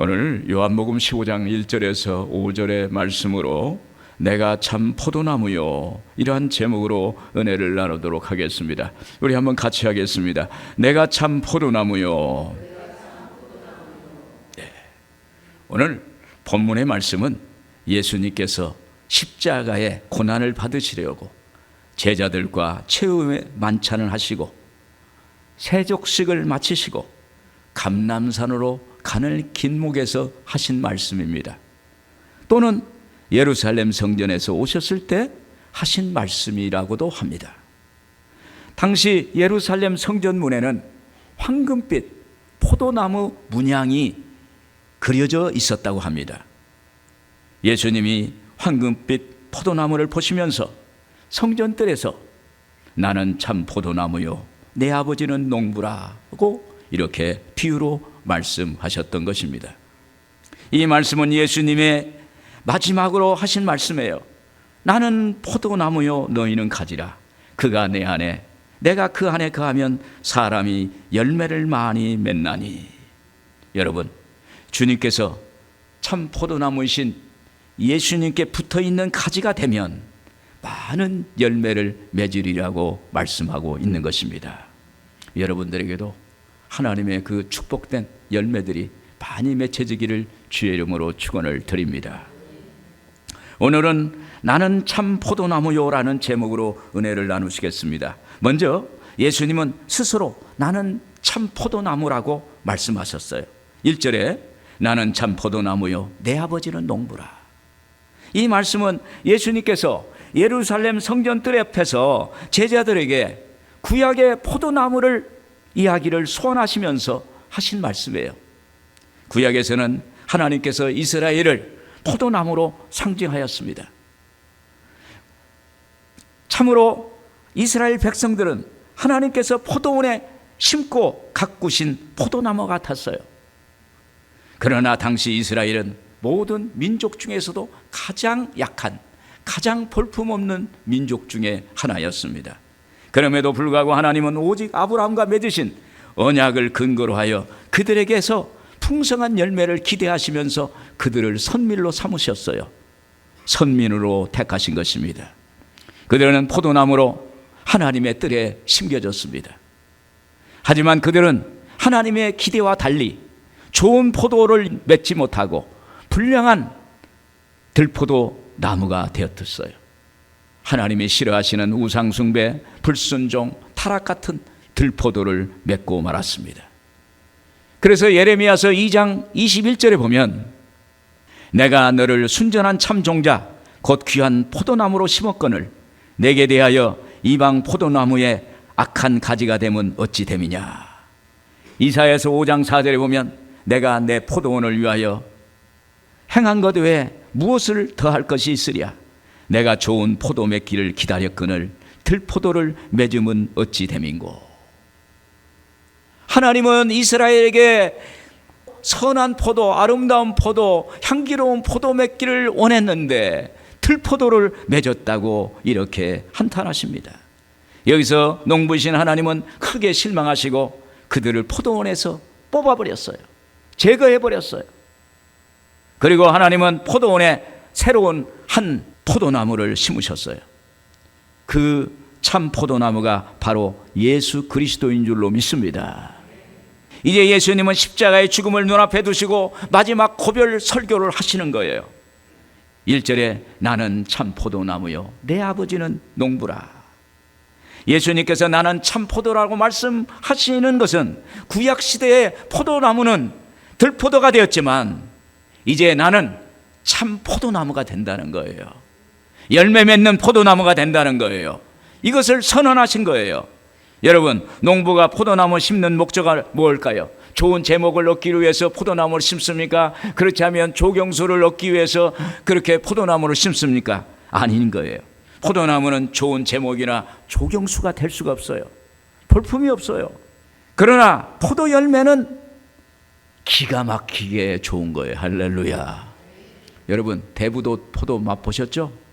오늘 요한복음 15장 1절에서 5절의 말씀으로 내가 참 포도나무요, 이러한 제목으로 은혜를 나누도록 하겠습니다. 우리 한번 같이 하겠습니다. 내가 참 포도나무요. 네. 오늘 본문의 말씀은 예수님께서 십자가의 고난을 받으시려고 제자들과 최후의 만찬을 하시고 세족식을 마치시고 감람산으로 가는 길목에서 하신 말씀입니다. 또는 예루살렘 성전에서 오셨을 때 하신 말씀이라고도 합니다. 당시 예루살렘 성전문에는 황금빛 포도나무 문양이 그려져 있었다고 합니다. 예수님이 황금빛 포도나무를 보시면서 성전뜰에서 나는 참 포도나무요, 내 아버지는 농부라고 이렇게 비유로 말씀하셨던 것입니다. 이 말씀은 예수님의 마지막으로 하신 말씀이에요. 나는 포도나무요, 너희는 가지라. 그가 내 안에, 내가 그 안에 거하면 사람이 열매를 많이 맺나니. 여러분, 주님께서 참 포도나무이신 예수님께 붙어있는 가지가 되면 많은 열매를 맺으리라고 말씀하고 있는 것입니다. 여러분들에게도 하나님의 그 축복된 열매들이 많이 맺혀지기를 주의 이름으로 축원을 드립니다. 오늘은 나는 참 포도나무요라는 제목으로 은혜를 나누시겠습니다. 먼저 예수님은 스스로 나는 참 포도나무라고 말씀하셨어요. 1절에 나는 참 포도나무요, 내 아버지는 농부라. 이 말씀은 예수님께서 예루살렘 성전뜰 앞에서 제자들에게 구약의 포도나무를 이야기를 소환하시면서 하신 말씀이에요. 구약에서는 하나님께서 이스라엘을 포도나무로 상징하였습니다. 참으로 이스라엘 백성들은 하나님께서 포도원에 심고 가꾸신 포도나무 같았어요. 그러나 당시 이스라엘은 모든 민족 중에서도 가장 약한, 가장 볼품없는 민족 중에 하나였습니다. 그럼에도 불구하고 하나님은 오직 아브라함과 맺으신 언약을 근거로 하여 그들에게서 풍성한 열매를 기대하시면서 그들을 선민으로 삼으셨어요. 선민으로 택하신 것입니다. 그들은 포도나무로 하나님의 뜰에 심겨졌습니다. 하지만 그들은 하나님의 기대와 달리 좋은 포도를 맺지 못하고 불량한 들포도 나무가 되었었어요. 하나님이 싫어하시는 우상숭배, 불순종, 타락 같은 들포도를 맺고 말았습니다. 그래서 예레미야서 2장 21절에 보면 내가 너를 순전한 참종자 곧 귀한 포도나무로 심었거늘 내게 대하여 이방 포도나무에 악한 가지가 되면 어찌 됨이냐. 이사야서 5장 4절에 보면 내가 내 포도원을 위하여 행한 것 외에 무엇을 더할 것이 있으랴. 내가 좋은 포도 맺기를 기다렸거늘 들포도를 맺으면 어찌 됨인고. 하나님은 이스라엘에게 선한 포도, 아름다운 포도, 향기로운 포도 맺기를 원했는데 들포도를 맺었다고 이렇게 한탄하십니다. 여기서 농부이신 하나님은 크게 실망하시고 그들을 포도원에서 뽑아버렸어요. 제거해버렸어요. 그리고 하나님은 포도원에 새로운 한 포도나무를 심으셨어요. 그 참 포도나무가 바로 예수 그리스도인 줄로 믿습니다. 이제 예수님은 십자가의 죽음을 눈앞에 두시고 마지막 고별 설교를 하시는 거예요. 1절에 나는 참 포도나무요, 내 아버지는 농부라. 예수님께서 나는 참 포도라고 말씀하시는 것은 구약시대의 포도나무는 들포도가 되었지만 이제 나는 참 포도나무가 된다는 거예요. 열매 맺는 포도나무가 된다는 거예요. 이것을 선언하신 거예요. 여러분, 농부가 포도나무 심는 목적은 뭘까요? 좋은 제목을 얻기 위해서 포도나무를 심습니까? 그렇지 않으면 조경수를 얻기 위해서 그렇게 포도나무를 심습니까? 아닌 거예요. 포도나무는 좋은 제목이나 조경수가 될 수가 없어요. 볼품이 없어요. 그러나 포도 열매는 기가 막히게 좋은 거예요. 할렐루야. 여러분, 대부도 포도 맛보셨죠?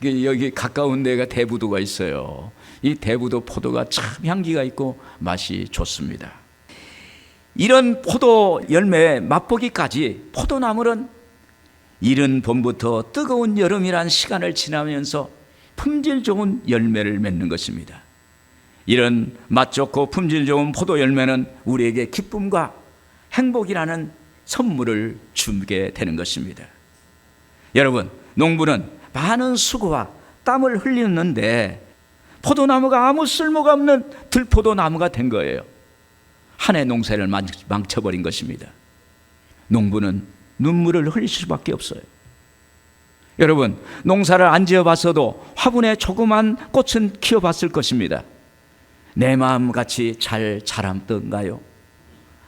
여기 가까운 데가 대부도가 있어요. 이 대부도 포도가 참 향기가 있고 맛이 좋습니다. 이런 포도 열매 맛보기까지 포도나무는 이른 봄부터 뜨거운 여름이란 시간을 지나면서 품질 좋은 열매를 맺는 것입니다. 이런 맛 좋고 품질 좋은 포도 열매는 우리에게 기쁨과 행복이라는 선물을 주게 되는 것입니다. 여러분, 농부는 많은 수고와 땀을 흘렸는데 포도나무가 아무 쓸모가 없는 들포도나무가 된 거예요. 한 해 농사를 망쳐버린 것입니다. 농부는 눈물을 흘릴 수밖에 없어요. 여러분, 농사를 안 지어봤어도 화분에 조그만 꽃은 키워봤을 것입니다. 내 마음같이 잘 자랐던가요?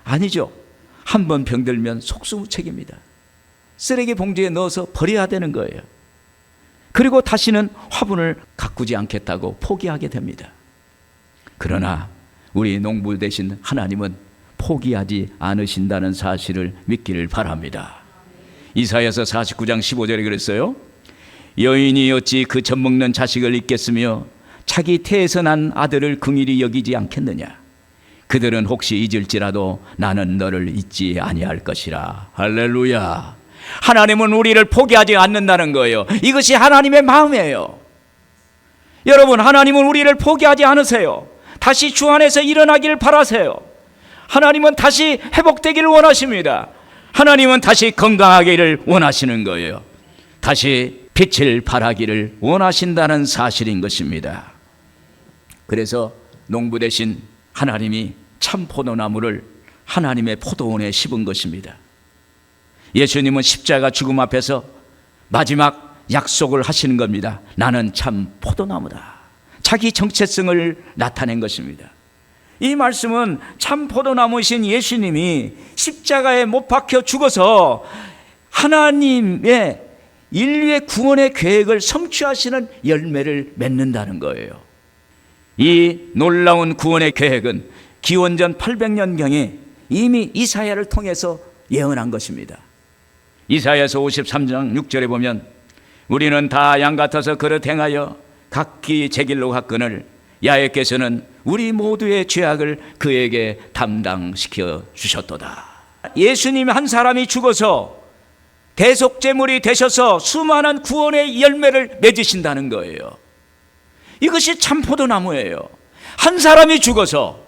아니죠. 한번 병들면 속수무책입니다. 쓰레기 봉지에 넣어서 버려야 되는 거예요. 그리고 다시는 화분을 가꾸지 않겠다고 포기하게 됩니다. 그러나 우리 농부 되신 하나님은 포기하지 않으신다는 사실을 믿기를 바랍니다. 이사야서 49장 15절에 그랬어요. 여인이 어찌 그 젖먹는 자식을 잊겠으며 자기 태에서 난 아들을 긍휼히 여기지 않겠느냐. 그들은 혹시 잊을지라도 나는 너를 잊지 아니할 것이라. 할렐루야. 하나님은 우리를 포기하지 않는다는 거예요. 이것이 하나님의 마음이에요. 여러분, 하나님은 우리를 포기하지 않으세요. 다시 주 안에서 일어나길 바라세요. 하나님은 다시 회복되기를 원하십니다. 하나님은 다시 건강하기를 원하시는 거예요. 다시 빛을 발하기를 원하신다는 사실인 것입니다. 그래서 농부 대신 하나님이 참 포도나무를 하나님의 포도원에 심은 것입니다. 예수님은 십자가 죽음 앞에서 마지막 약속을 하시는 겁니다. 나는 참 포도나무다. 자기 정체성을 나타낸 것입니다. 이 말씀은 참 포도나무이신 예수님이 십자가에 못 박혀 죽어서 하나님의 인류의 구원의 계획을 성취하시는 열매를 맺는다는 거예요. 이 놀라운 구원의 계획은 기원전 800년경에 이미 이사야를 통해서 예언한 것입니다. 이사야서 53장 6절에 보면 우리는 다 양 같아서 그릇 행하여 각기 제 길로 갔거늘 야훼께서는 우리 모두의 죄악을 그에게 담당시켜 주셨도다. 예수님 한 사람이 죽어서 대속제물이 되셔서 수많은 구원의 열매를 맺으신다는 거예요. 이것이 참 포도나무예요. 한 사람이 죽어서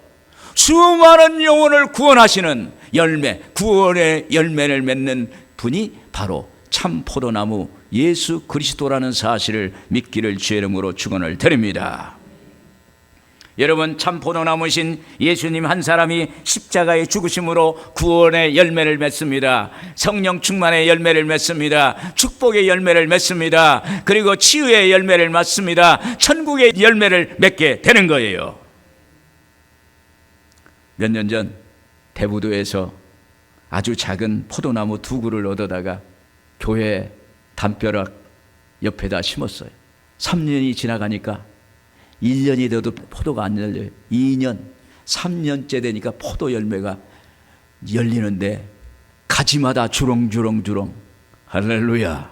수많은 영혼을 구원하시는 열매, 구원의 열매를 맺는 분이 바로 참 포도나무 예수 그리스도라는 사실을 믿기를 주의 이름으로 축원을 드립니다. 여러분, 참 포도나무신 예수님 한 사람이 십자가의 죽으심으로 구원의 열매를 맺습니다. 성령 충만의 열매를 맺습니다. 축복의 열매를 맺습니다. 그리고 치유의 열매를 맺습니다. 천국의 열매를 맺게 되는 거예요. 몇 년 전 대부도에서 아주 작은 포도나무 2그루를 얻어다가 교회 담벼락 옆에다 심었어요. 3년이 지나가니까 1년이 돼도 포도가 안 열려요. 2년, 3년째 되니까 포도 열매가 열리는데 가지마다 주렁주렁주렁. 할렐루야.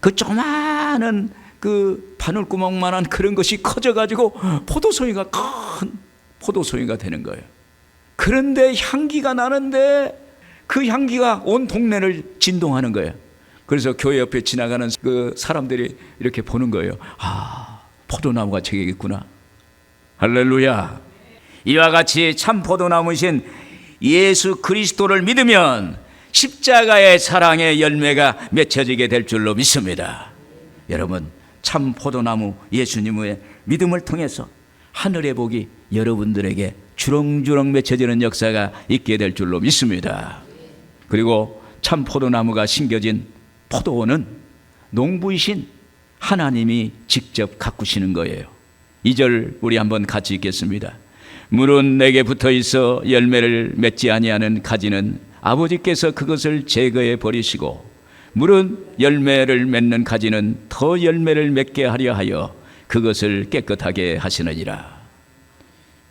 그 조그마한 그 바늘구멍만한 그런 것이 커져가지고 포도송이가 큰 포도송이가 되는 거예요. 그런데 향기가 나는데 그 향기가 온 동네를 진동하는 거예요. 그래서 교회 옆에 지나가는 그 사람들이 이렇게 보는 거예요. 아, 포도나무가 저기 있구나. 할렐루야. 이와 같이 참 포도나무신 예수 그리스도를 믿으면 십자가의 사랑의 열매가 맺혀지게 될 줄로 믿습니다. 여러분, 참 포도나무 예수님의 믿음을 통해서 하늘의 복이 여러분들에게 주렁주렁 맺혀지는 역사가 있게 될 줄로 믿습니다. 그리고 참 포도나무가 심겨진 포도원은 농부이신 하나님이 직접 가꾸시는 거예요. 2절 우리 한번 같이 읽겠습니다. 물은 내게 붙어 있어 열매를 맺지 아니하는 가지는 아버지께서 그것을 제거해 버리시고 물은 열매를 맺는 가지는 더 열매를 맺게 하려 하여 그것을 깨끗하게 하시느니라.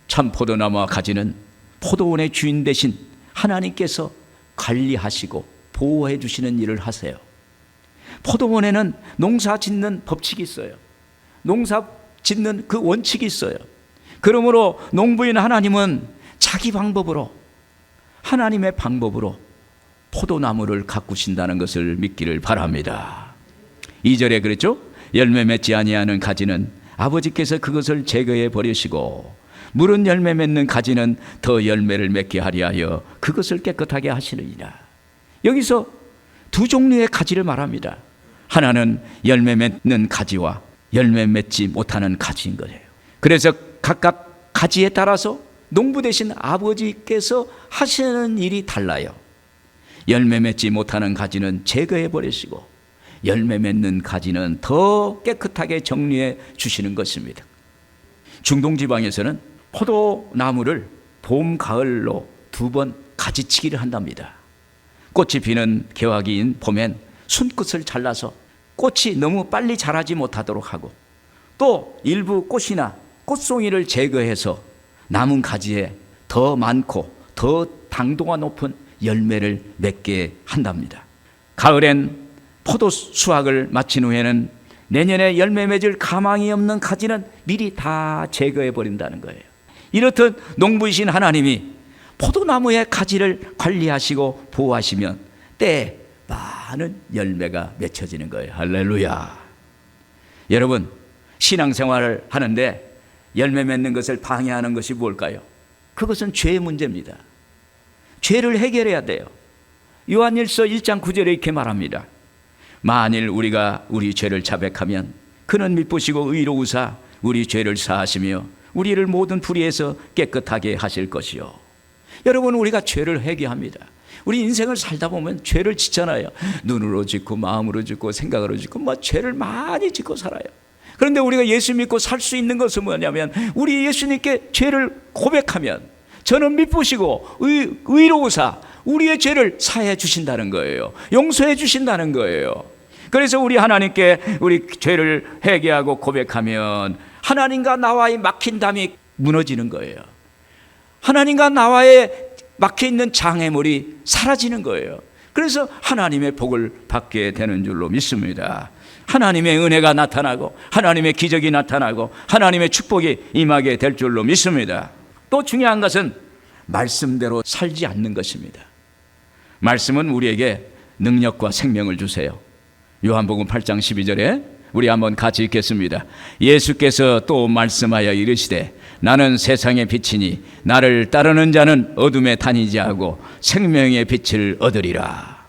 참 포도나무와 가지는 포도원의 주인 되신 하나님께서 관리하시고 보호해 주시는 일을 하세요. 포도원에는 농사 짓는 법칙이 있어요. 농사 짓는 그 원칙이 있어요. 그러므로 농부인 하나님은 자기 방법으로 하나님의 방법으로 포도나무를 가꾸신다는 것을 믿기를 바랍니다. 2절에 그랬죠? 열매 맺지 아니하는 가지는 아버지께서 그것을 제거해 버리시고 물은 열매 맺는 가지는 더 열매를 맺게 하려 하여 그것을 깨끗하게 하시느니라. 여기서 두 종류의 가지를 말합니다. 하나는 열매 맺는 가지와 열매 맺지 못하는 가지인 거예요. 그래서 각각 가지에 따라서 농부 되신 아버지께서 하시는 일이 달라요. 열매 맺지 못하는 가지는 제거해 버리시고 열매 맺는 가지는 더 깨끗하게 정리해 주시는 것입니다. 중동 지방에서는 포도나무를 봄, 가을로 2번 가지치기를 한답니다. 꽃이 피는 개화기인 봄엔 순끝을 잘라서 꽃이 너무 빨리 자라지 못하도록 하고 또 일부 꽃이나 꽃송이를 제거해서 남은 가지에 더 많고 더 당도가 높은 열매를 맺게 한답니다. 가을엔 포도 수확을 마친 후에는 내년에 열매 맺을 가망이 없는 가지는 미리 다 제거해 버린다는 거예요. 이렇듯 농부이신 하나님이 포도나무의 가지를 관리하시고 보호하시면 때에 많은 열매가 맺혀지는 거예요. 할렐루야. 여러분, 신앙생활을 하는데 열매 맺는 것을 방해하는 것이 뭘까요? 그것은 죄의 문제입니다. 죄를 해결해야 돼요. 요한일서 1장 9절에 이렇게 말합니다. 만일 우리가 우리 죄를 자백하면 그는 미쁘시고 의로우사 우리 죄를 사하시며 우리를 모든 불의에서 깨끗하게 하실 것이요. 여러분, 우리가 죄를 회개합니다. 우리 인생을 살다 보면 죄를 짓잖아요. 눈으로 짓고 마음으로 짓고 생각으로 짓고 죄를 많이 짓고 살아요. 그런데 우리가 예수 믿고 살 수 있는 것은 뭐냐면 우리 예수님께 죄를 고백하면 저는 미쁘시고 의로우사 우리의 죄를 사해 주신다는 거예요. 용서해 주신다는 거예요. 그래서 우리 하나님께 우리 죄를 회개하고 고백하면 하나님과 나와의 막힌 담이 무너지는 거예요. 하나님과 나와의 막혀있는 장애물이 사라지는 거예요. 그래서 하나님의 복을 받게 되는 줄로 믿습니다. 하나님의 은혜가 나타나고 하나님의 기적이 나타나고 하나님의 축복이 임하게 될 줄로 믿습니다. 또 중요한 것은 말씀대로 살지 않는 것입니다. 말씀은 우리에게 능력과 생명을 주세요. 요한복음 8장 12절에 우리 한번 같이 읽겠습니다. 예수께서 또 말씀하여 이르시되 나는 세상의 빛이니 나를 따르는 자는 어둠에 다니지 않고 생명의 빛을 얻으리라.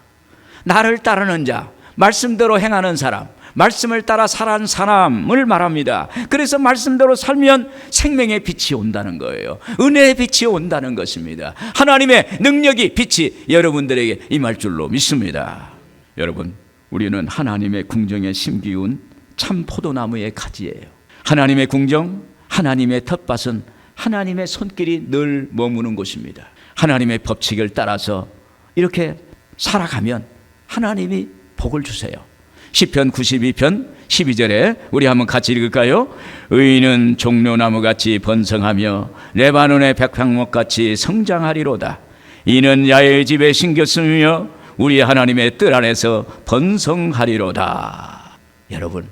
나를 따르는 자, 말씀대로 행하는 사람, 말씀을 따라 살아가는 사람을 말합니다. 그래서 말씀대로 살면 생명의 빛이 온다는 거예요. 은혜의 빛이 온다는 것입니다. 하나님의 능력이 빛이 여러분들에게 임할 줄로 믿습니다. 여러분, 우리는 하나님의 궁정에 심기운 참 포도나무의 가지예요. 하나님의 궁정, 하나님의 텃밭은 하나님의 손길이 늘 머무는 곳입니다. 하나님의 법칙을 따라서 이렇게 살아가면 하나님이 복을 주세요. 시편 92편 12절에 우리 한번 같이 읽을까요? 의인은 종려나무같이 번성하며 레바논의 백향목같이 성장하리로다. 이는 야훼의 집에 심겼으며 우리 하나님의 뜰 안에서 번성하리로다. 여러분,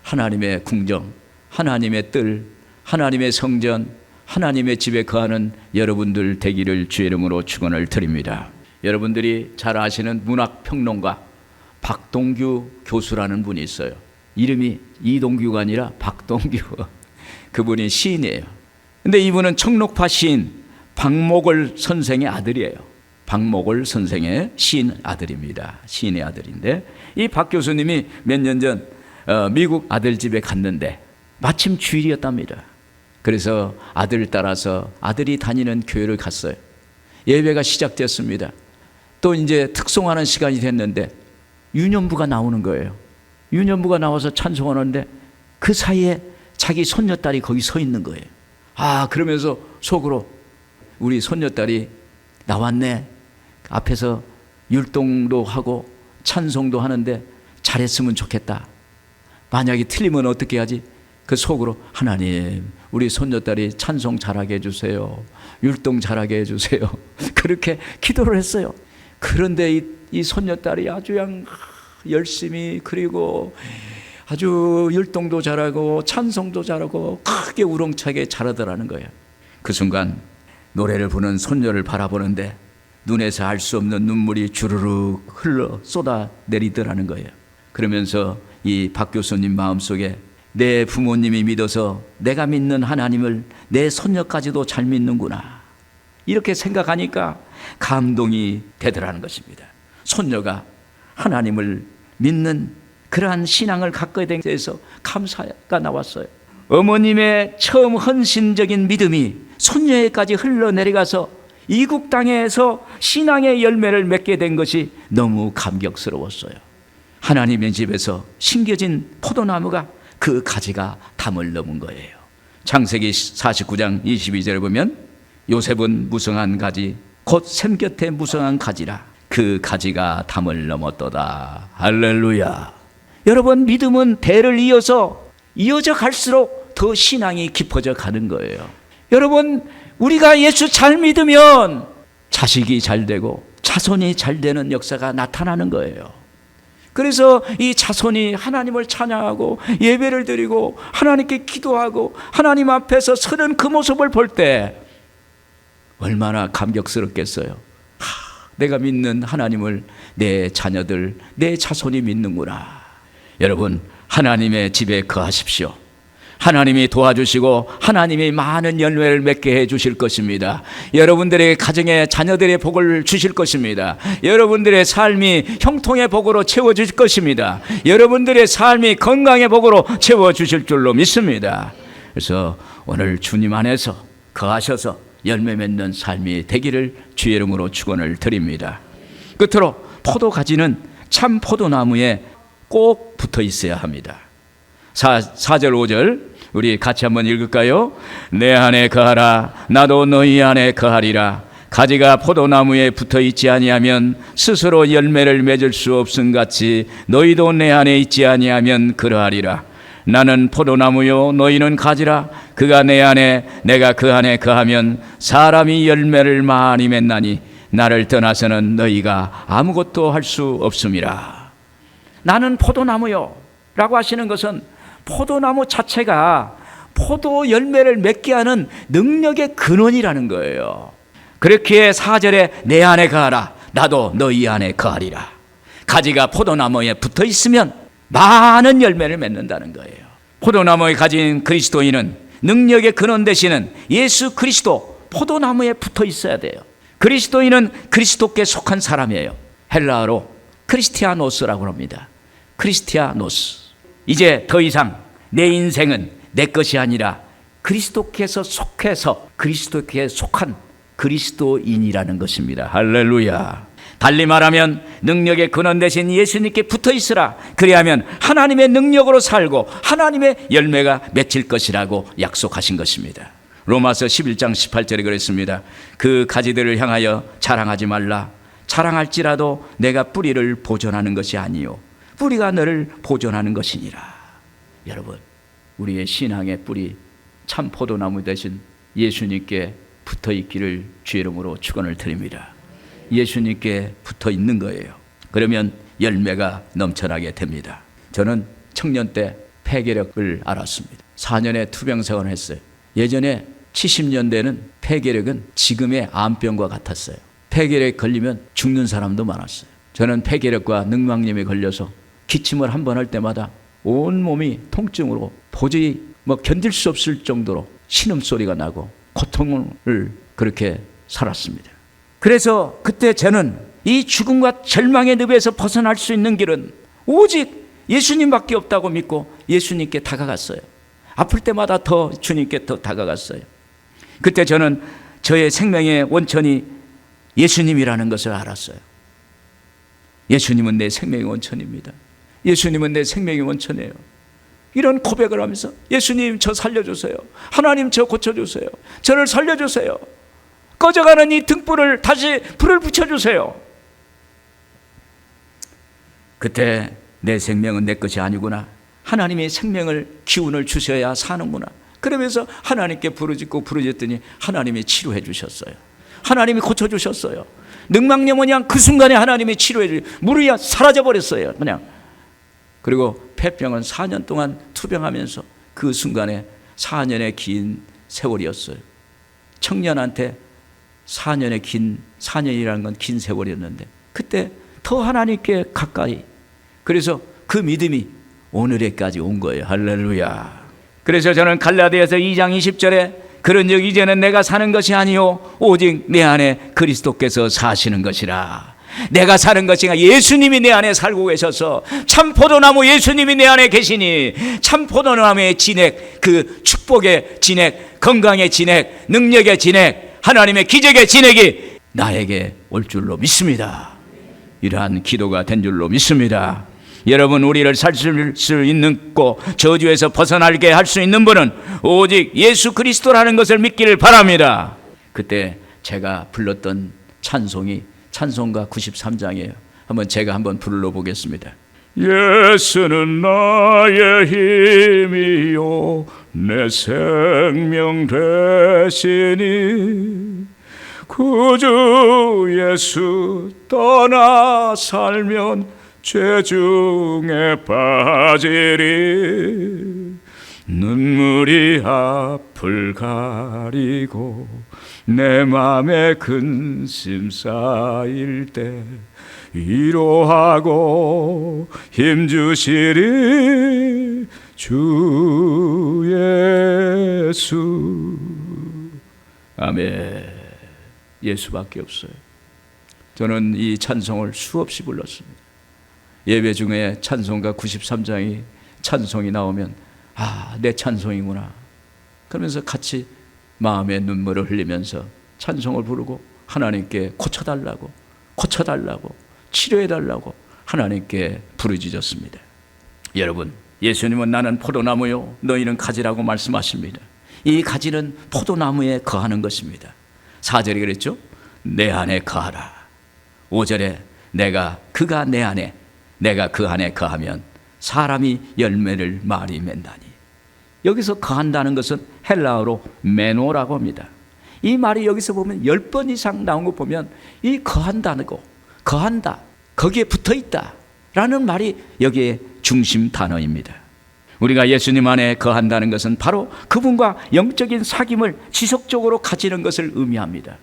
하나님의 궁정, 하나님의 뜰, 하나님의 성전, 하나님의 집에 거하는 여러분들 되기를 주의 이름으로 축원을 드립니다. 여러분들이 잘 아시는 문학평론가 박동규 교수라는 분이 있어요. 이름이 이동규가 아니라 박동규. 그분이 시인이에요. 근데 이분은 청록파 시인 박목월 선생의 아들이에요. 박목월 선생의 시인 아들입니다. 시인의 아들인데 이 박 교수님이 몇 년 전 미국 아들 집에 갔는데 마침 주일이었답니다. 그래서 아들을 따라서 아들이 다니는 교회를 갔어요. 예배가 시작됐습니다. 또 이제 특송하는 시간이 됐는데 유년부가 나오는 거예요. 유년부가 나와서 찬송하는데 그 사이에 자기 손녀딸이 거기 서 있는 거예요. 아, 그러면서 속으로 우리 손녀딸이 나왔네. 앞에서 율동도 하고 찬송도 하는데 잘했으면 좋겠다. 만약에 틀리면 어떻게 하지? 그 속으로 하나님, 우리 손녀딸이 찬송 잘하게 해주세요. 율동 잘하게 해주세요. 그렇게 기도를 했어요. 그런데 이 손녀딸이 아주 열심히 그리고 아주 율동도 잘하고 찬송도 잘하고 크게 우렁차게 잘하더라는 거예요. 그 순간 노래를 부르는 손녀를 바라보는데 눈에서 알 수 없는 눈물이 주르륵 흘러 쏟아 내리더라는 거예요. 그러면서 이 박 교수님 마음속에 내 부모님이 믿어서 내가 믿는 하나님을 내 손녀까지도 잘 믿는구나, 이렇게 생각하니까 감동이 되더라는 것입니다. 손녀가 하나님을 믿는 그러한 신앙을 갖게 된 데서 감사가 나왔어요. 어머님의 처음 헌신적인 믿음이 손녀에까지 흘러내려가서 이국 땅에서 신앙의 열매를 맺게 된 것이 너무 감격스러웠어요. 하나님의 집에서 심겨진 포도나무가 그 가지가 담을 넘은 거예요. 창세기 49장 22절에 보면 요셉은 무성한 가지 곧 샘 곁에 무성한 가지라 그 가지가 담을 넘었도다. 할렐루야. 여러분, 믿음은 대를 이어서 이어져 갈수록 더 신앙이 깊어져 가는 거예요. 여러분, 우리가 예수 잘 믿으면 자식이 잘 되고 자손이 잘 되는 역사가 나타나는 거예요. 그래서 이 자손이 하나님을 찬양하고 예배를 드리고 하나님께 기도하고 하나님 앞에서 서는 그 모습을 볼 때 얼마나 감격스럽겠어요. 내가 믿는 하나님을 내 자녀들, 내 자손이 믿는구나. 여러분, 하나님의 집에 거하십시오. 하나님이 도와주시고 하나님이 많은 열매를 맺게 해 주실 것입니다. 여러분들의 가정에 자녀들의 복을 주실 것입니다. 여러분들의 삶이 형통의 복으로 채워주실 것입니다. 여러분들의 삶이 건강의 복으로 채워주실 줄로 믿습니다. 그래서 오늘 주님 안에서 거하셔서 열매 맺는 삶이 되기를 주의 이름으로 축원을 드립니다. 끝으로 포도가지는 참 포도나무에 꼭 붙어 있어야 합니다. 4절 5절 우리 같이 한번 읽을까요? 내 안에 거하라 나도 너희 안에 거하리라. 가지가 포도나무에 붙어 있지 아니하면 스스로 열매를 맺을 수 없음 같이 너희도 내 안에 있지 아니하면 그러하리라. 나는 포도나무요 너희는 가지라. 그가 내 안에 내가 그 안에 거하면 사람이 열매를 많이 맺나니 나를 떠나서는 너희가 아무것도 할 수 없음이라. 나는 포도나무요 라고 하시는 것은 포도나무 자체가 포도 열매를 맺게 하는 능력의 근원이라는 거예요. 그렇기에 4절에 내 안에 거하라 나도 너희 안에 거하리라. 가지가 포도나무에 붙어 있으면 많은 열매를 맺는다는 거예요. 포도나무에 가진 그리스도인은 능력의 근원 되시는 예수 그리스도 포도나무에 붙어 있어야 돼요. 그리스도인은 그리스도께 속한 사람이에요. 헬라어로 크리스티아노스라고 합니다. 크리스티아노스. 이제 더 이상 내 인생은 내 것이 아니라 그리스도께서 속해서 그리스도께 속한 그리스도인이라는 것입니다. 할렐루야. 달리 말하면 능력의 근원 되신 예수님께 붙어 있으라. 그리하면 하나님의 능력으로 살고 하나님의 열매가 맺힐 것이라고 약속하신 것입니다. 로마서 11장 18절에 그랬습니다. 그 가지들을 향하여 자랑하지 말라. 자랑할지라도 내가 뿌리를 보존하는 것이 아니요 뿌리가 너를 보존하는 것이니라. 여러분, 우리의 신앙의 뿌리 참 포도나무 대신 예수님께 붙어 있기를 주의 이름으로 축원을 드립니다. 예수님께 붙어 있는 거예요. 그러면 열매가 넘쳐나게 됩니다. 저는 청년 때 폐결핵을 알았습니다. 4년의 투병생활을 했어요. 예전에 70년대는 폐결핵은 지금의 암병과 같았어요. 폐결핵 걸리면 죽는 사람도 많았어요. 저는 폐결핵과 늑막염에 걸려서 기침을 한 번 할 때마다 온 몸이 통증으로 도저히 견딜 수 없을 정도로 신음소리가 나고 고통을 그렇게 살았습니다. 그래서 그때 저는 이 죽음과 절망의 늪에서 벗어날 수 있는 길은 오직 예수님밖에 없다고 믿고 예수님께 다가갔어요. 아플 때마다 더 주님께 더 다가갔어요. 그때 저는 저의 생명의 원천이 예수님이라는 것을 알았어요. 예수님은 내 생명의 원천입니다. 예수님은 내 생명의 원천이에요. 이런 고백을 하면서 예수님 저 살려주세요. 하나님 저 고쳐주세요. 저를 살려주세요. 꺼져가는 이 등불을 다시 불을 붙여주세요. 그때 내 생명은 내 것이 아니구나. 하나님의 생명을 기운을 주셔야 사는구나. 그러면서 하나님께 부르짖더니 하나님이 치료해 주셨어요. 하나님이 고쳐주셨어요. 늑막염은 그냥 그 순간에 하나님이 치료해 주셨어요. 물이 사라져버렸어요. 그냥. 그리고 폐병은 4년 동안 투병하면서 그 순간에 4년의 긴 세월이었어요. 청년한테 4년의 긴 4년이라는 건 긴 세월이었는데 그때 더 하나님께 가까이, 그래서 그 믿음이 오늘에까지 온 거예요. 할렐루야. 그래서 저는 갈라디아서 2장 20절에 그런즉 이제는 내가 사는 것이 아니요 오직 내 안에 그리스도께서 사시는 것이라. 내가 사는 것이 아니라 예수님이 내 안에 살고 계셔서, 참 포도나무 예수님이 내 안에 계시니 참 포도나무의 진액, 그 축복의 진액, 건강의 진액, 능력의 진액, 하나님의 기적의 진액이 나에게 올 줄로 믿습니다. 이러한 기도가 된 줄로 믿습니다. 여러분, 우리를 살 수 있는 고 저주에서 벗어나게 할 수 있는 분은 오직 예수 그리스도라는 것을 믿기를 바랍니다. 그때 제가 불렀던 찬송이 찬송가 93장이에요. 제가 한번 불러보겠습니다. 예수는 나의 힘이요 내 생명 되시니 구주 예수 떠나 살면 죄 중에 빠지리. 눈물이 앞을 가리고 내 맘에 근심 쌓일 때 위로하고 힘주시리 주 예수. 아멘. 예수밖에 없어요. 저는 이 찬송을 수없이 불렀습니다. 예배 중에 찬송가 93장이 찬송이 나오면 내 찬송이구나 그러면서 같이 마음의 눈물을 흘리면서 찬송을 부르고 하나님께 고쳐달라고 치료해달라고 하나님께 부르짖었습니다. 여러분, 예수님은 나는 포도나무요 너희는 가지라고 말씀하십니다. 이 가지는 포도나무에 거하는 것입니다. 4절에 그랬죠? 내 안에 거하라. 5절에 그가 내 안에, 내가 그 안에 거하면 사람이 열매를 많이 맺나니. 여기서 거한다는 것은 헬라어로 메노라고 합니다. 이 말이 여기서 보면 10번 이상 나온 거 보면 이 거한다는 거, 거한다, 거기에 붙어있다 라는 말이 여기에 중심 단어입니다. 우리가 예수님 안에 거한다는 것은 바로 그분과 영적인 사귐을 지속적으로 가지는 것을 의미합니다.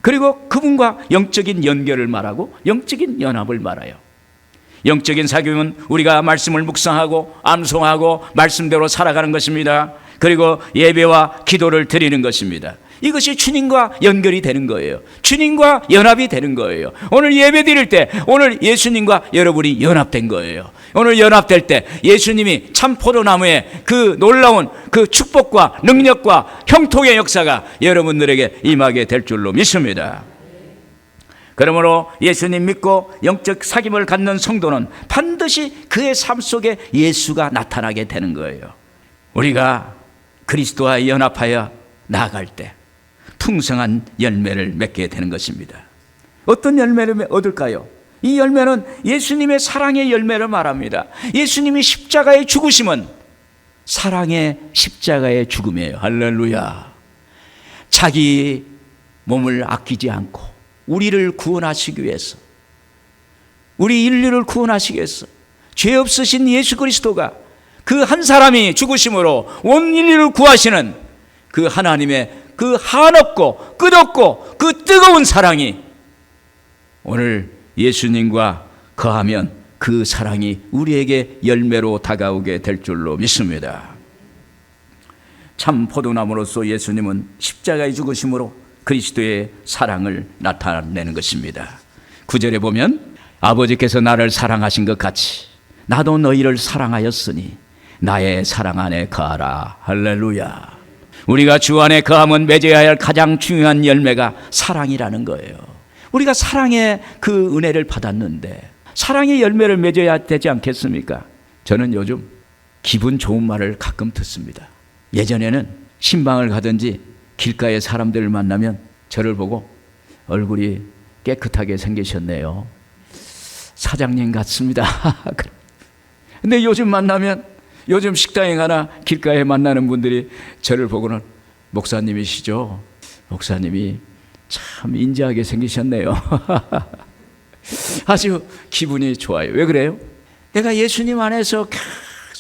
그리고 그분과 영적인 연결을 말하고 영적인 연합을 말해요. 영적인 사귐은 우리가 말씀을 묵상하고 암송하고 말씀대로 살아가는 것입니다. 그리고 예배와 기도를 드리는 것입니다. 이것이 주님과 연결이 되는 거예요. 주님과 연합이 되는 거예요. 오늘 예배 드릴 때 오늘 예수님과 여러분이 연합된 거예요. 오늘 연합될 때 예수님이 참 포도나무의 그 놀라운 그 축복과 능력과 형통의 역사가 여러분들에게 임하게 될 줄로 믿습니다. 그러므로 예수님 믿고 영적 사귐을 갖는 성도는 반드시 그의 삶 속에 예수가 나타나게 되는 거예요. 우리가 그리스도와 연합하여 나아갈 때 풍성한 열매를 맺게 되는 것입니다. 어떤 열매를 얻을까요? 이 열매는 예수님의 사랑의 열매를 말합니다. 예수님이 십자가의 죽으심은 사랑의 십자가의 죽음이에요. 할렐루야. 자기 몸을 아끼지 않고 우리를 구원하시기 위해서, 우리 인류를 구원하시기 위해서 죄 없으신 예수 그리스도가 그 한 사람이 죽으심으로 온 인류를 구하시는 그 하나님의 그 한없고 끝없고 그 뜨거운 사랑이 오늘 예수님과 거하면 그 사랑이 우리에게 열매로 다가오게 될 줄로 믿습니다. 참 포도나무로서 예수님은 십자가의 죽으심으로 그리스도의 사랑을 나타내는 것입니다. 9절에 보면 아버지께서 나를 사랑하신 것 같이 나도 너희를 사랑하였으니 나의 사랑 안에 거하라. 할렐루야. 우리가 주 안에 거하면 맺어야 할 가장 중요한 열매가 사랑이라는 거예요. 우리가 사랑의 그 은혜를 받았는데 사랑의 열매를 맺어야 되지 않겠습니까? 저는 요즘 기분 좋은 말을 가끔 듣습니다. 예전에는 신방을 가든지 길가에 사람들을 만나면 저를 보고 얼굴이 깨끗하게 생기셨네요. 사장님 같습니다. 근데 요즘 만나면, 요즘 식당에 가나 길가에 만나는 분들이 저를 보고는 목사님이시죠? 목사님이 참 인자하게 생기셨네요. 아주 기분이 좋아요. 왜 그래요? 내가 예수님 안에서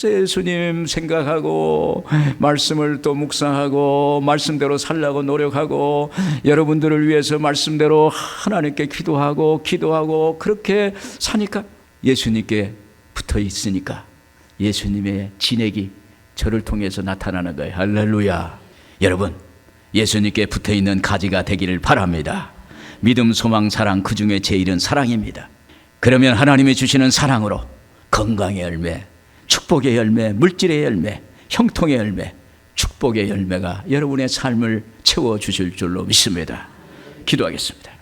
예수님 생각하고 말씀을 또 묵상하고 말씀대로 살려고 노력하고 여러분들을 위해서 말씀대로 하나님께 기도하고 그렇게 사니까 예수님께 붙어 있으니까 예수님의 진액이 저를 통해서 나타나는 거예요. 할렐루야. 여러분, 예수님께 붙어 있는 가지가 되기를 바랍니다. 믿음, 소망, 사랑, 그 중에 제일은 사랑입니다. 그러면 하나님이 주시는 사랑으로 건강의 열매, 축복의 열매, 물질의 열매, 형통의 열매, 축복의 열매가 여러분의 삶을 채워주실 줄로 믿습니다. 기도하겠습니다.